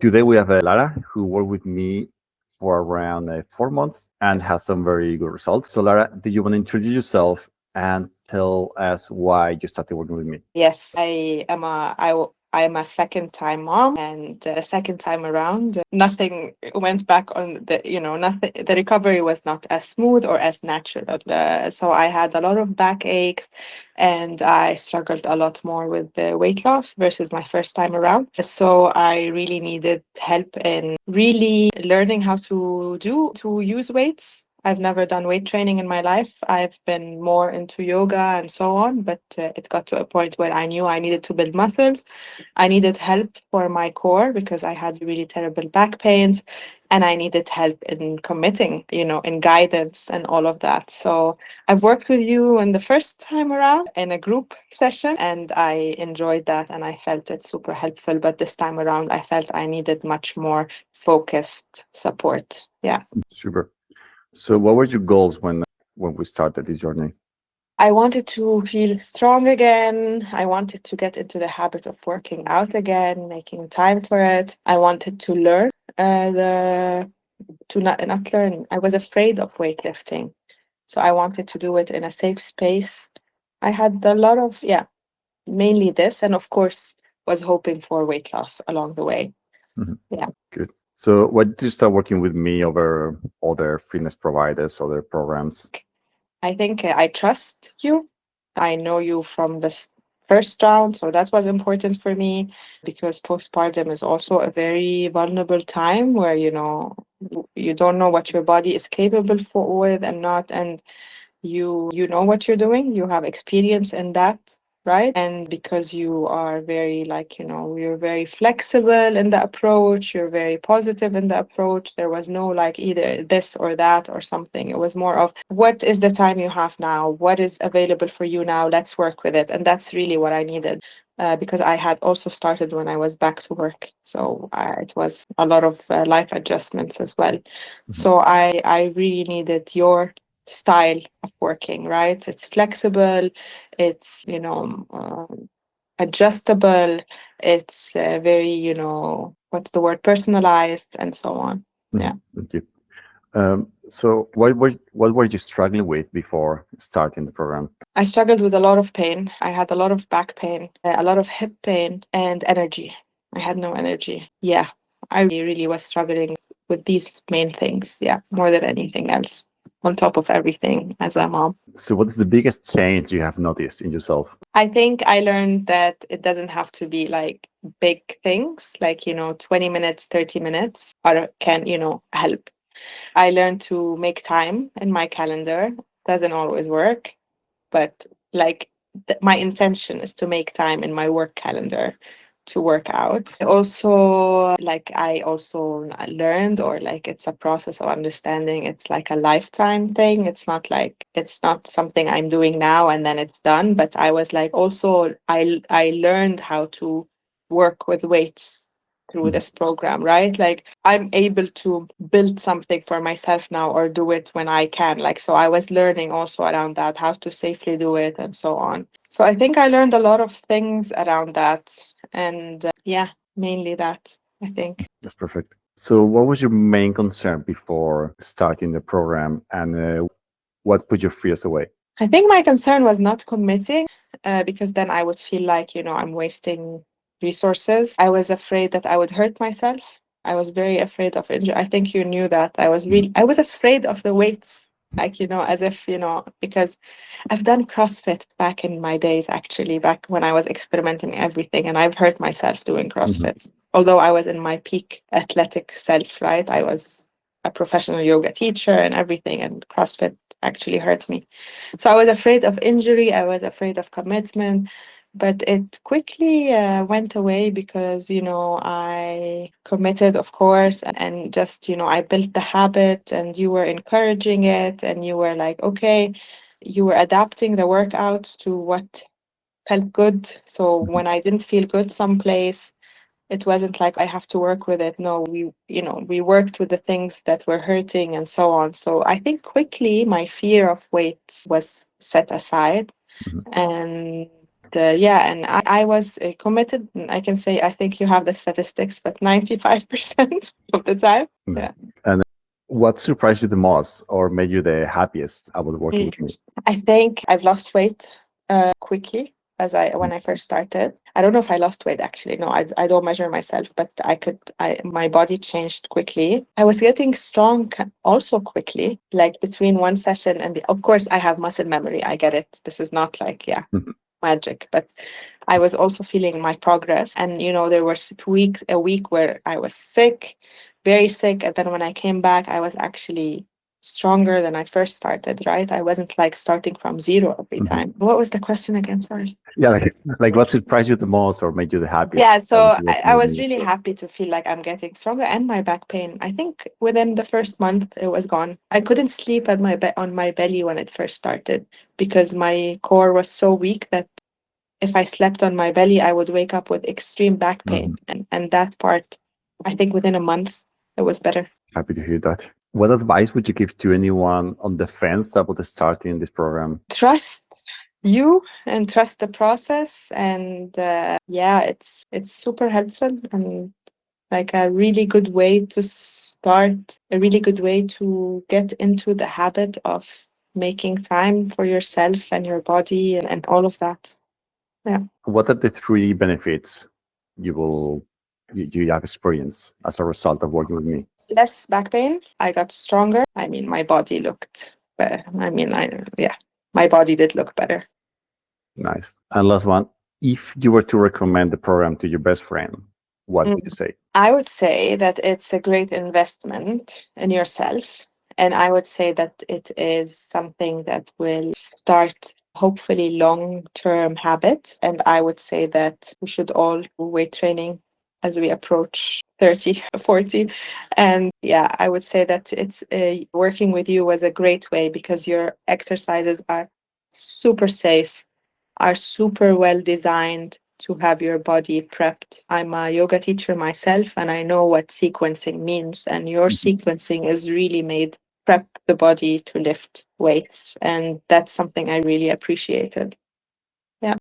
Today we have Lara, who worked with me for around 4 months and has some very good results. So, Lara, do you want to introduce yourself and tell us why you started working with me? Yes, I am a second time mom, and the second time around, nothing went back on nothing. The recovery was not as smooth or as natural. So I had a lot of backaches, and I struggled a lot more with the weight loss versus my first time around. So I really needed help in really learning how to use weights. I've never done weight training in my life. I've been more into yoga and so on, but it got to a point where I knew I needed to build muscles. I needed help for my core because I had really terrible back pains, and I needed help in committing, in guidance and all of that. So I've worked with you in the first time around in a group session, and I enjoyed that and I felt it super helpful. But this time around, I felt I needed much more focused support. Yeah. Super. So, what were your goals when we started this journey? I wanted to feel strong again. I wanted to get into the habit of working out again, making time for it. I wanted to learn the to not learn. I was afraid of weightlifting, so I wanted to do it in a safe space. I had a lot of mainly this, and of course was hoping for weight loss along the way. Mhm. Yeah. Good. So, why did you start working with me over other fitness providers, other programs? I think I trust you. I know you from the first round, so that was important for me because postpartum is also a very vulnerable time where you don't know what your body is capable for with and not, and you know what you're doing, you have experience in that, right? And because you are very, you're very flexible in the approach, you're very positive in the approach. There was no like either this or that or something. It was more of what is the time you have now, what is available for you now, let's work with it. And that's really what I needed. Because I had also started when I was back to work, so it was a lot of life adjustments as well. Mhm. So I really needed your style of working, right? It's flexible, it's, adjustable, it's very, what's the word, personalized, and so on. Yeah. Thank you. So, what were you struggling with before starting the program? I struggled with a lot of pain. I had a lot of back pain, a lot of hip pain, and energy. I had no energy. Yeah. I really was struggling with these main things. Yeah. More than anything else, on top of everything as a mom. So, what is the biggest change you have noticed in yourself? I think I learned that it doesn't have to be like big things, like, 20 minutes, 30 minutes can, help. I learned to make time in my calendar. Doesn't always work, but like my intention is to make time in my work calendar to work out. I also learned, or like it's a process of understanding, it's like a lifetime thing. It's not something I'm doing now and then it's done, but I was like, also I learned how to work with weights through Mhm. this program, right? Like I'm able to build something for myself now or do it when I can. Like, so I was learning also around that, how to safely do it and so on. So I think I learned a lot of things around that. And mainly that, I think. That's perfect. So, what was your main concern before starting the program, and what put your fears away? I think my concern was not committing because then I would feel like, I'm wasting resources. I was afraid that I would hurt myself. I was very afraid of injury. I think you knew that. Mhm. I was afraid of the weights, like, as if, because I've done CrossFit back in my days, actually, back when I was experimenting everything, and I've hurt myself doing Mhm. CrossFit. Although I was in my peak athletic self, right? I was a professional yoga teacher and everything, and CrossFit actually hurt me. So I was afraid of injury, I was afraid of commitment, but it quickly went away because, I committed, of course, and just, I built the habit and you were encouraging it and you were like, okay, you were adapting the workout to what felt good. So Mhm. when I didn't feel good someplace, it wasn't like I have to work with it. No, we worked with the things that were hurting and so on. So I think quickly my fear of weight was set aside. Mhm. And Yeah, and I was committed. I can say, I think you have the statistics, but 95% of the time. No. Yeah. And what surprised you the most or made you the happiest about working Mm. with me? I think I've lost weight quickly as I when I first started. I don't know if I lost weight actually. No, I don't measure myself, but my body changed quickly. I was getting strong also quickly, like between one session and of course I have muscle memory. I get it. This is not like Mhm. magic, but I was also feeling my progress. And there was a week where I was sick, very sick, and then when I came back, I was actually stronger than I first started, right? I wasn't like starting from zero every Mhm. time. What was the question again? Sorry. Yeah, like what surprised you the most or made you the happiest Yeah, so about I working with was me? really happy to feel like I'm getting stronger, and my back pain, I think within the first month it was gone. I couldn't sleep at on my belly when it first started because my core was so weak that if I slept on my belly, I would wake up with extreme back pain. Mhm. And that part, I think within a month, it was better. Happy to hear that. What advice would you give to anyone on the fence about starting this program? Trust you and trust the process. And yeah, it's super helpful and like a really good way to start, a really good way to get into the habit of making time for yourself and your body and all of that. Yeah. What are the three benefits you will you have experienced as a result of working with me? Less back pain. I got stronger. I mean, my body looked better. Yeah, my body did look better. Nice. And last one, if you were to recommend the program to your best friend, what would you Mm. say? I would say that it's a great investment in yourself. And I would say that it is something that will start hopefully long-term habits. And I would say that we should all do weight training as we approach 30, 40. And yeah, I would say that it's working with you was a great way because your exercises are super safe, are super well designed to have your body prepped. I'm a yoga teacher myself and I know what sequencing means, and your Mhm. sequencing is really made prep the body to lift weights, and that's something I really appreciated.